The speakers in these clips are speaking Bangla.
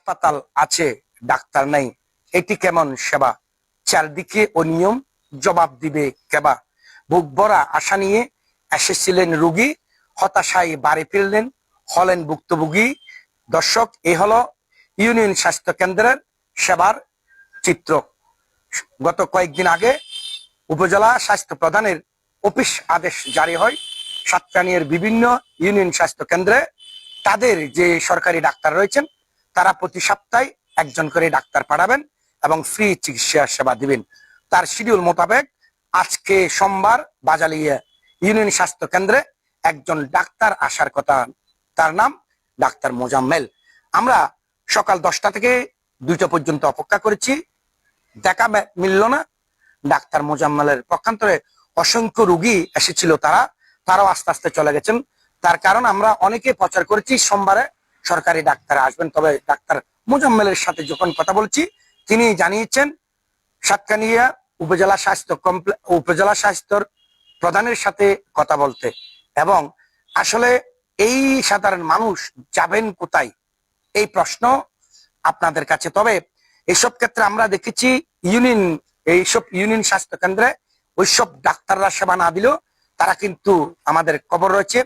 হাসপাতাল আছে, ডাক্তার নাই, এটি কেমন সেবা? চারদিকে অনিয়ম, জবাব দিবে কেবা? বুক ভরা আশা নিয়ে এসেছিলেন রুগী, হতাশায় বাড়ি ফিরলেন, হলেন ভুক্তভোগী। দর্শক, এ হলো ইউনিয়ন স্বাস্থ্য কেন্দ্রের সেবার চিত্র। গত কয়েকদিন আগে উপজেলা স্বাস্থ্য প্রধানের অফিস আদেশ জারি হয়, সাতকানিয়ার বিভিন্ন ইউনিয়ন স্বাস্থ্য কেন্দ্রে তাদের যে সরকারি ডাক্তার রয়েছেন তারা প্রতি সপ্তাহে একজন করে ডাক্তার পাঠাবেন এবং ফ্রি চিকিৎসা সেবা দিবেন। তার শিডিউল মোতাবেক আজকে সোমবার বাজালিয়া ইউনিয়ন স্বাস্থ্য কেন্দ্রে একজন ডাক্তার আসার কথা, তার নাম ডাক্তার মোজাম্মেল। আমরা সকাল 10টা থেকে 2টা পর্যন্ত অপেক্ষা করেছি, দেখা মিলল না। ডাক্তার মোজাম্মেলের পক্ষান্তরে অসংখ্য রোগী এসেছিল, তারাও আস্তে আস্তে চলে গেছেন। তার কারণ আমরা অনেকে প্রচার করেছি সোমবারে সরকারি ডাক্তার আসবেন, তবে ডাক্তার মোজাম্মেলের সাথে যখন কথা বলছি তিনি জানিয়েছেন সাতকানিয়া উপজেলা স্বাস্থ্যর প্রধানের সাথে কথা বলতে। এবং আসলে এই সাধারণ মানুষ যাবেন কোথায়, এই প্রশ্ন আপনাদের কাছে। তবে এইসব ক্ষেত্রে আমরা দেখেছি এইসব ইউনিয়ন স্বাস্থ্য কেন্দ্রে ওইসব ডাক্তাররা সেবা না দিলেও তারা কিন্তু আমাদের খবর রয়েছে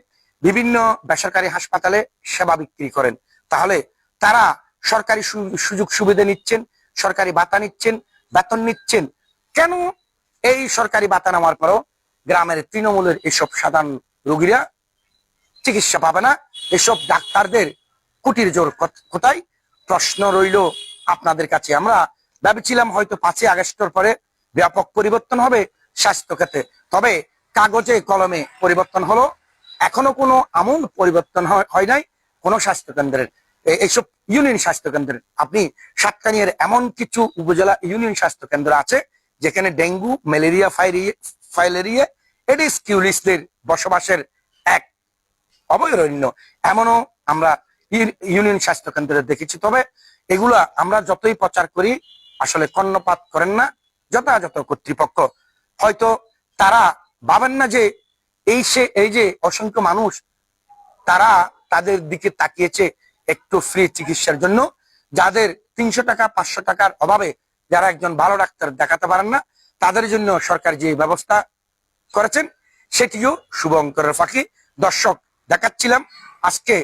বিভিন্ন বেসরকারি হাসপাতালে সেবা বিক্রি করেন। তাহলে তারা সরকারি সুযোগ সুবিধা নিচ্ছেন, সরকারি ভাতা নিচ্ছেন, বেতন নিচ্ছেন, কেন এই সরকারি ভাতা নেওয়ার পরও গ্রামের তৃণমূলের এসব সাধারণ রোগীরা চিকিৎসা পাবে না? এসব ডাক্তারদের কুটির জোর কোথায়? প্রশ্ন রইল আপনাদের কাছে। আমরা ভেবেছিলাম হয়তো 5ই আগস্টের পরে ব্যাপক পরিবর্তন হবে স্বাস্থ্য ক্ষেত্রে, তবে কাগজে কলমে পরিবর্তন হলো, এখনো কোনো আমূল পরিবর্তন হয় নাই কোনো স্বাস্থ্য কেন্দ্রের। এইসব ইউনিয়ন স্বাস্থ্য কেন্দ্রের আপনি সাতকানিয়ার এমন কিছু উপজেলা ইউনিয়ন স্বাস্থ্য কেন্দ্র আছে যেখানে ডেঙ্গু, ম্যালেরিয়া, ফাইলেরিয়া, এডিস কিউলিসদের বসবাসের এক অভয়ারণ্য, এমনও আমরা ইউনিয়ন স্বাস্থ্য কেন্দ্রে দেখেছি। তবে এগুলা আমরা যতই প্রচার করি আসলে কর্ণপাত করেন না যথাযথ কর্তৃপক্ষ। হয়তো তারা ভাবেন না যে এই যে অসংখ্য মানুষ তারা তাদের দিকে তাকিয়েছে একটু ফ্রি চিকিৎসার জন্য, যাদের 300 টাকা 500 টাকার অভাবে যারা একজন ভালো ডাক্তার দেখাতে পারেন না, তাদের জন্য সরকার যে ব্যবস্থা করেছেন সেটিও শুভঙ্করের ফাঁকি। দর্শক, দেখাচ্ছিলাম আজকে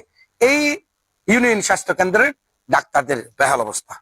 এই ইউনিয়ন স্বাস্থ্য কেন্দ্রের ডাক্তারদের বেহাল অবস্থা।